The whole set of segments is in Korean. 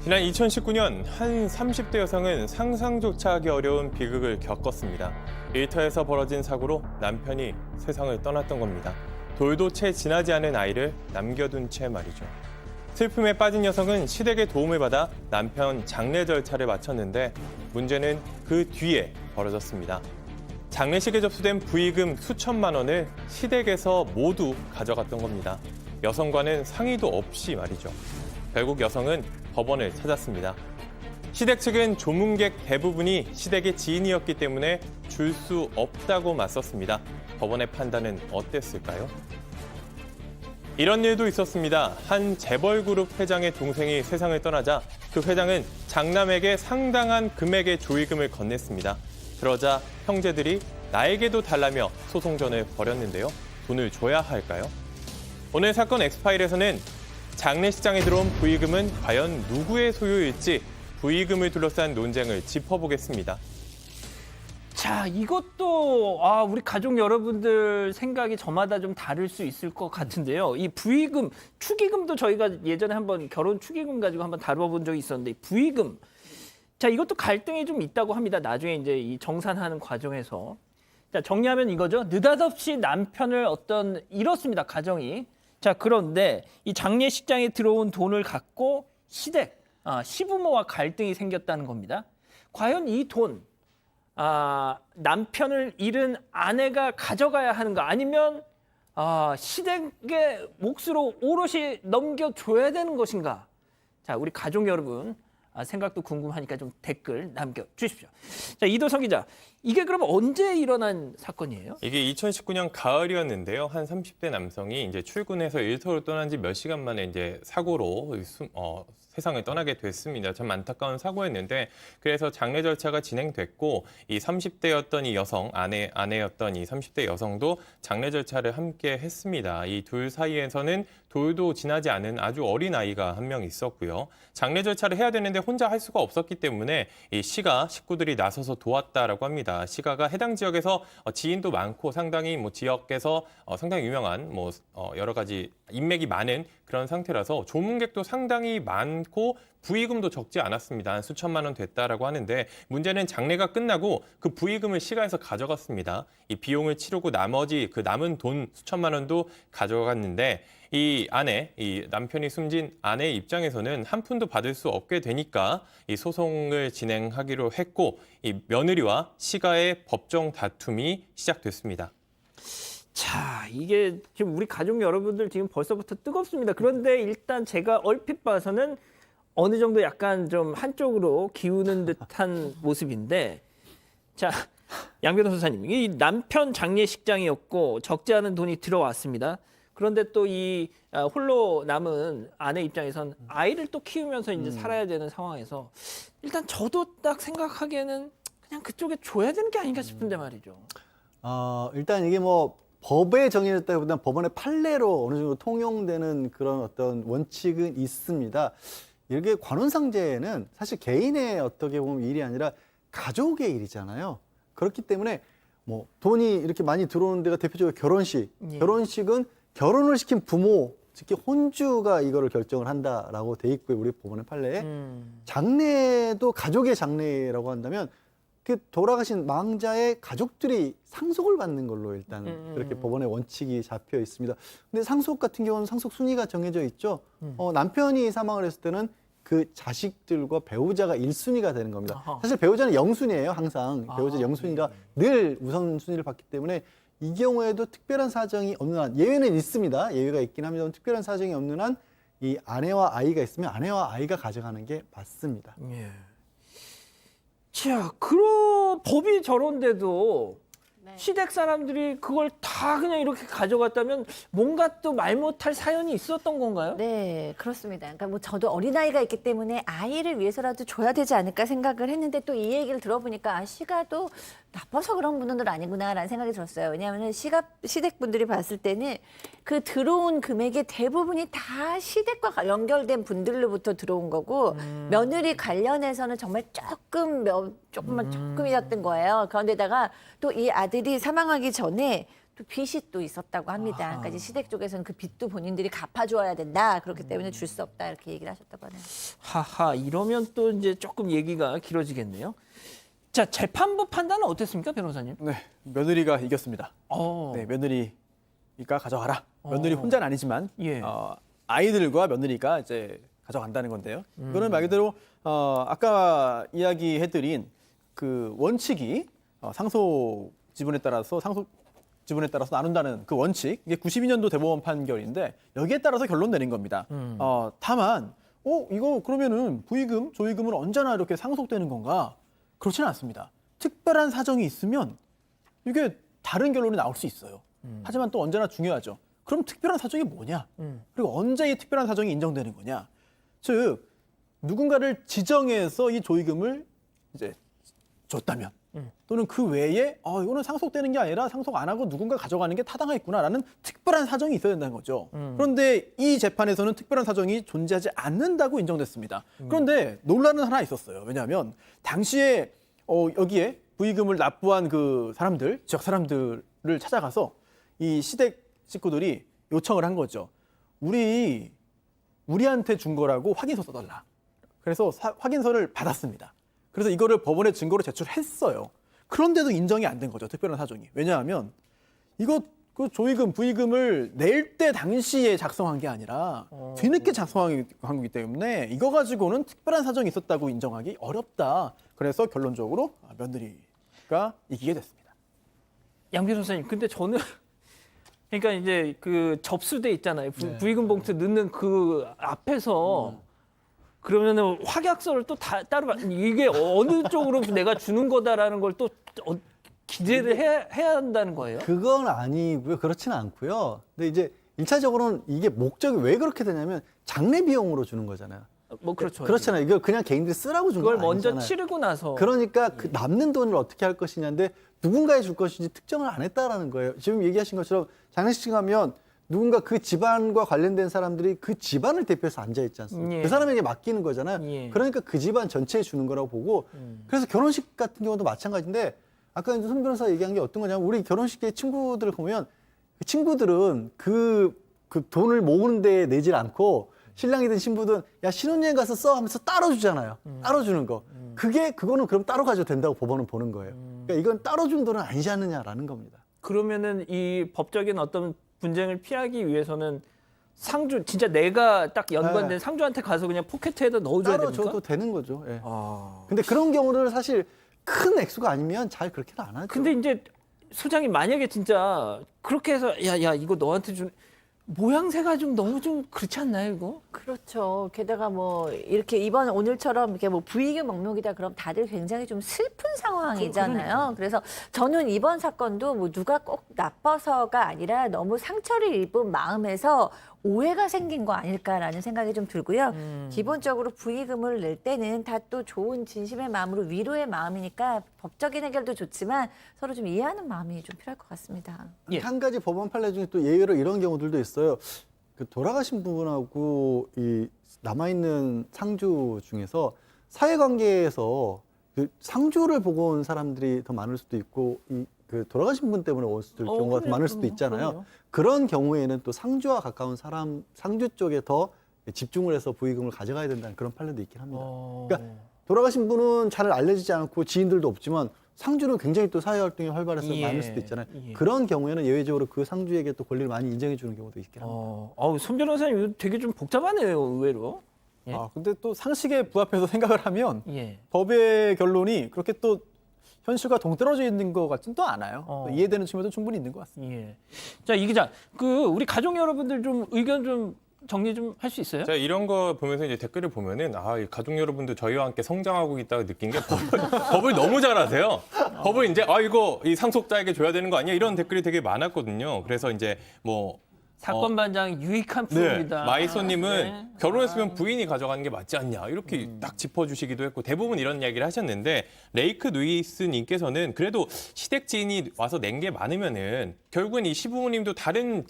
지난 2019년 한 30대 여성은 상상조차 하기 어려운 비극을 겪었습니다. 일터에서 벌어진 사고로 남편이 세상을 떠났던 겁니다. 돌도 채 지나지 않은 아이를 남겨둔 채 말이죠. 슬픔에 빠진 여성은 시댁의 도움을 받아 남편 장례 절차를 마쳤는데 문제는 그 뒤에 벌어졌습니다. 장례식에 접수된 부의금 수천만 원을 시댁에서 모두 가져갔던 겁니다. 여성과는 상의도 없이 말이죠. 결국 여성은 법원을 찾았습니다. 시댁 측은 조문객 대부분이 시댁의 지인이었기 때문에 줄 수 없다고 맞섰습니다. 법원의 판단은 어땠을까요? 이런 일도 있었습니다. 한 재벌그룹 회장의 동생이 세상을 떠나자 그 회장은 장남에게 상당한 금액의 조의금을 건넸습니다. 그러자 형제들이 나에게도 달라며 소송전을 벌였는데요. 돈을 줘야 할까요? 오늘 사건 엑스파일에서는 장례식장에 들어온 부의금은 과연 누구의 소유일지 부의금을 둘러싼 논쟁을 짚어보겠습니다. 자, 이것도 우리 가족 여러분들 생각이 저마다 좀 다를 수 있을 것 같은데요. 이 부의금, 축의금도 저희가 예전에 한번 결혼 축의금 가지고 한번 다뤄본 적이 있었는데 부의금, 자, 이것도 갈등이 좀 있다고 합니다. 나중에 이제 이 정산하는 과정에서. 자, 정리하면 이거죠. 느닷없이 남편을 잃었습니다, 가정이. 자, 그런데 이 장례식장에 들어온 돈을 갖고 시부모와 갈등이 생겼다는 겁니다. 과연 이 돈, 남편을 잃은 아내가 가져가야 하는가, 아니면 시댁의 몫으로 오롯이 넘겨줘야 되는 것인가? 자, 우리 가족 여러분 생각도 궁금하니까 좀 댓글 남겨주십시오. 자, 이도성 기자, 이게 그럼 언제 일어난 사건이에요? 이게 2019년 가을이었는데요. 한 30대 남성이 이제 출근해서 일터로 떠난 지 몇 시간 만에 이제 사고로 세상을 떠나게 됐습니다. 참 안타까운 사고였는데 그래서 장례 절차가 진행됐고 이 30대였던 이 여성, 아내였던 이 30대 여성도 장례 절차를 함께 했습니다. 이 둘 사이에서는 돌도 지나지 않은 아주 어린 아이가 한 명 있었고요. 장례 절차를 해야 되는데 혼자 할 수가 없었기 때문에 이 시가 식구들이 나서서 도왔다라고 합니다. 시가가 해당 지역에서 지인도 많고 상당히 지역에서 상당히 유명한 여러 가지 인맥이 많은 그런 상태라서 조문객도 상당히 많고 부의금도 적지 않았습니다. 한 수천만 원 됐다라고 하는데 문제는 장례가 끝나고 그 부의금을 시가에서 가져갔습니다. 이 비용을 치르고 나머지 그 남은 돈 수천만 원도 가져갔는데 이 남편이 숨진 아내의 입장에서는 한 푼도 받을 수 없게 되니까 이 소송을 진행하기로 했고 이 며느리와 시가의 법정 다툼이 시작됐습니다. 자, 이게 지금 우리 가족 여러분들 지금 벌써부터 뜨겁습니다. 그런데 일단 제가 얼핏 봐서는 어느 정도 약간 좀 한쪽으로 기우는 듯한 모습인데, 자, 양 변호사님, 이 남편 장례식장이었고 적지 않은 돈이 들어왔습니다. 그런데 또 이 홀로 남은 아내 입장에선 아이를 또 키우면서 이제 살아야 되는 상황에서 일단 저도 딱 생각하기에는 그냥 그쪽에 줘야 되는 게 아닌가 싶은데 말이죠. 일단 이게 법에 정해졌다기보다는 법원의 판례로 어느 정도 통용되는 그런 어떤 원칙은 있습니다. 이렇게 관혼상제는 사실 개인의 어떻게 보면 일이 아니라 가족의 일이잖아요. 그렇기 때문에 돈이 이렇게 많이 들어오는 데가 대표적으로 결혼식. 예. 결혼식은 결혼을 시킨 부모, 특히 혼주가 이거를 결정을 한다라고 돼 있고요. 우리 법원의 판례에. 장례도 가족의 장례라고 한다면 그 돌아가신 망자의 가족들이 상속을 받는 걸로 일단 그렇게 법원의 원칙이 잡혀 있습니다. 근데 상속 같은 경우는 상속 순위가 정해져 있죠. 남편이 사망을 했을 때는 그 자식들과 배우자가 1순위가 되는 겁니다. 아하. 사실 배우자는 0순위예요, 항상. 배우자 0순위라 늘 우선순위를 받기 때문에 이 경우에도 특별한 사정이 없는 한, 예외는 있습니다. 예외가 있긴 합니다만 특별한 사정이 없는 한 이 아내와 아이가 있으면 아내와 아이가 가져가는 게 맞습니다. 예. 자, 그런 법이 저런데도 시댁 사람들이 그걸 다 그냥 이렇게 가져갔다면 뭔가 또 말 못할 사연이 있었던 건가요? 네, 그렇습니다. 그러니까 저도 어린아이가 있기 때문에 아이를 위해서라도 줘야 되지 않을까 생각을 했는데 또 이 얘기를 들어보니까 시가도 나빠서 그런 분들은 아니구나라는 생각이 들었어요. 왜냐하면 시댁 분들이 봤을 때는 그 들어온 금액의 대부분이 다 시댁과 연결된 분들로부터 들어온 거고 며느리 관련해서는 정말 조금이었던 거예요. 그런데다가 또 이 아들이 사망하기 전에 또 빚이 또 있었다고 합니다. 그러니까 이제 시댁 쪽에서는 그 빚도 본인들이 갚아줘야 된다. 그렇기 때문에 줄 수 없다 이렇게 얘기를 하셨다고 하네요. 하하, 이러면 또 이제 조금 얘기가 길어지겠네요. 자, 재판부 판단은 어땠습니까, 변호사님? 네, 며느리가 이겼습니다. 어, 네, 며느리가 가져가라. 며느리 혼자는 아니지만 예. 아이들과 며느리가 이제 가져간다는 건데요. 이거는 말 그대로 아까 이야기해드린 그 원칙이 상속 지분에 따라서 나눈다는 그 원칙, 이게 92년도 대법원 판결인데 여기에 따라서 결론 내린 겁니다. 다만 이거 그러면은 부의금, 조의금은 언제나 이렇게 상속되는 건가? 그렇지는 않습니다. 특별한 사정이 있으면 이게 다른 결론이 나올 수 있어요. 하지만 또 언제나 중요하죠. 그럼 특별한 사정이 뭐냐? 그리고 언제 이 특별한 사정이 인정되는 거냐? 즉 누군가를 지정해서 이 조의금을 이제 줬다면 또는 그 외에 이거는 상속되는 게 아니라 상속 안 하고 누군가 가져가는 게 타당하겠구나라는 특별한 사정이 있어야 된다는 거죠. 그런데 이 재판에서는 특별한 사정이 존재하지 않는다고 인정됐습니다. 그런데 논란은 하나 있었어요. 왜냐하면 당시에 여기에 부의금을 납부한 그 사람들, 지역 사람들을 찾아가서 이 시댁 식구들이 요청을 한 거죠. 우리한테 준 거라고 확인서 써달라. 그래서 확인서를 받았습니다. 그래서 이거를 법원에 증거로 제출했어요. 그런데도 인정이 안 된 거죠. 특별한 사정이. 왜냐하면 이거 그 조의금, 부의금을 낼 때 당시에 작성한 게 아니라 뒤늦게 작성한 거기 때문에 이거 가지고는 특별한 사정이 있었다고 인정하기 어렵다. 그래서 결론적으로 며느리가 이기게 됐습니다. 양 변호사님, 근데 저는 그러니까 이제 그 접수대 있잖아요. 부의금 봉투 넣는 그 앞에서 그러면은 확약서를 또 따로 이게 어느 쪽으로 내가 주는 거다라는 걸 또 기재를 해야 한다는 거예요? 그건 아니고요. 그렇지는 않고요. 근데 이제 1차적으로는 이게 목적이 왜 그렇게 되냐면 장례 비용으로 주는 거잖아요. 뭐 그렇죠. 그렇잖아요. 이걸 그냥 개인들이 쓰라고 준 그걸 건 먼저 아니잖아요. 치르고 나서 그러니까 그 남는 돈을 어떻게 할 것이냐인데 누군가에 줄 것인지 특정을 안 했다라는 거예요. 지금 얘기하신 것처럼 장례식 가면 누군가 그 집안과 관련된 사람들이 그 집안을 대표해서 앉아 있지 않습니까? 예. 그 사람에게 맡기는 거잖아요. 예. 그러니까 그 집안 전체에 주는 거라고 보고 그래서 결혼식 같은 경우도 마찬가지인데 아까 이제 손 변호사 얘기한 게 어떤 거냐면 우리 결혼식에 친구들을 보면 그 친구들은 그 돈을 모으는 데 내질 않고 신랑이든 신부든 야 신혼여행 가서 써 하면서 따로 주잖아요. 따로 주는 거. 그거는 그럼 따로 가져도 된다고 법원은 보는 거예요. 그러니까 이건 따로 준 돈은 아니지 않느냐라는 겁니다. 그러면은 이 법적인 어떤 분쟁을 피하기 위해서는 상주 진짜 내가 딱 연관된 네. 상주한테 가서 그냥 포켓에다 넣어줘야 따로 됩니까? 줘도 되는 거죠. 예. 근데 그런 경우를 사실 큰 액수가 아니면 잘 그렇게는 안 하죠. 근데 이제 소장님 만약에 진짜 그렇게 해서 야 이거 너한테 준 모양새가 좀 너무 좀 그렇지 않나요 이거? 그렇죠. 게다가 뭐 이렇게 오늘처럼 이렇게 뭐 부의금 목록이다 그럼 다들 굉장히 좀 슬픈 상황이잖아요. 그래서 저는 이번 사건도 뭐 누가 꼭 나빠서가 아니라 너무 상처를 입은 마음에서 오해가 생긴 거 아닐까라는 생각이 좀 들고요. 기본적으로 부의금을 낼 때는 다 또 좋은 진심의 마음으로 위로의 마음이니까 법적인 해결도 좋지만 서로 좀 이해하는 마음이 좀 필요할 것 같습니다. 예. 한 가지 법원 판례 중에 또 예외로 이런 경우들도 있어요. 그 돌아가신 분하고 이 남아있는 상주 중에서 사회관계에서 그 상주를 보고 온 사람들이 더 많을 수도 있고 그 돌아가신 분 때문에 왔을 경우가 더 많을 수도 있잖아요. 그럼요. 그런 경우에는 또 상주와 가까운 사람, 상주 쪽에 더 집중을 해서 부의금을 가져가야 된다는 그런 판례도 있긴 합니다. 그러니까 돌아가신 분은 잘 알려지지 않고 지인들도 없지만 상주는 굉장히 또 사회활동이 활발해서 예. 많을 수도 있잖아요. 예. 그런 경우에는 예외적으로 그 상주에게 또 권리를 많이 인정해 주는 경우도 있긴 합니다. 손 변호사님 이거 되게 좀 복잡하네요 의외로. 예. 근데 또 상식에 부합해서 생각을 하면 예. 법의 결론이 그렇게 또 현실과 동떨어져 있는 것 같진 또 않아요. 또 이해되는 측면도 충분히 있는 것 같습니다. 예. 자, 이 기자, 우리 가족 여러분들 좀 의견 좀 정리 좀 할 수 있어요? 제가 이런 거 보면서 이제 댓글을 보면은 이 가족 여러분들 저희와 함께 성장하고 있다고 느낀 게 법을 너무 잘 아세요. 법을 이제 이거 이 상속자에게 줘야 되는 거 아니야? 이런 댓글이 되게 많았거든요. 그래서 이제 뭐 사건 반장 유익한 네, 프로입니다. 마이소님은 네. 결혼했으면 부인이 가져가는 게 맞지 않냐 이렇게 딱 짚어주시기도 했고 대부분 이런 이야기를 하셨는데 레이크 누이스님께서는 그래도 시댁 지인이 와서 낸 게 많으면은 결국은 이 시부모님도 다른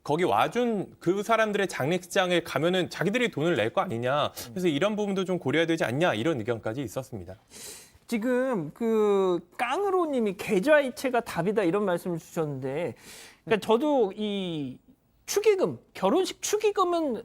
거기 와준 그 사람들의 장례식장에 가면은 자기들이 돈을 낼 거 아니냐. 그래서 이런 부분도 좀 고려해야 되지 않냐 이런 의견까지 있었습니다. 지금 그 깡으로님이 계좌이체가 답이다 이런 말씀을 주셨는데, 그러니까 저도 이 축의금, 결혼식 축의금은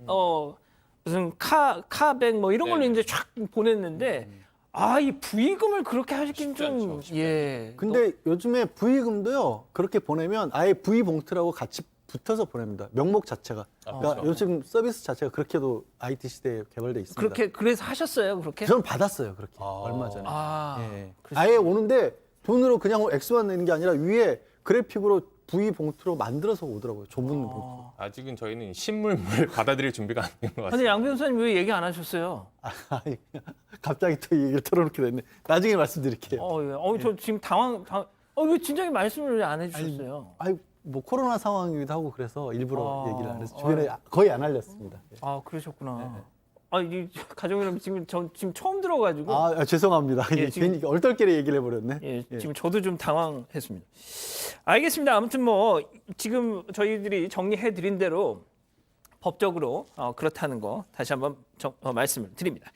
무슨 카백 뭐 이런 걸로 네. 이제 쫙 보냈는데, 아, 이 부의금을 그렇게 하시긴 쉽지 않죠, 좀 쉽지 예. 근데 요즘에 부의금도요 그렇게 보내면 아예 부의 봉투라고 같이 붙어서 보냅니다. 명목 자체가. 그러니까 그렇죠. 요즘 서비스 자체가 그렇게도 IT 시대에 개발돼 있습니다. 그렇게 그래서 하셨어요 그렇게? 저는 받았어요 그렇게 얼마 전에. 아, 예. 그러시구나. 아예 오는데 돈으로 그냥 액수만 내는 게 아니라 위에 그래픽으로 부의 봉투로 만들어서 오더라고요. 좁은 봉투. 아직은 저희는 신물물 받아들일 준비가 안 된 것 근데 같습니다. 양 변호사님 왜 얘기 안 하셨어요? 갑자기 또 이 얘기를 털어놓게 됐네. 나중에 말씀드릴게요. 예. 저 지금 왜 진작에 말씀을 왜 안 해주셨어요? 아이 뭐 코로나 상황이기도 하고 그래서 일부러 아, 얘기를 안 해서 주변에 거의 안 알렸습니다. 아, 그러셨구나. 이 가족 여러분 지금 지금 처음 들어가지고 죄송합니다. 예, 지금- 괜히 얼떨결에 얘기를 해버렸네. 예, 지금 저도 좀 당황했습니다. 알겠습니다. 아무튼 뭐 지금 저희들이 정리해 드린 대로 법적으로 그렇다는 거 다시 한번 말씀을 드립니다.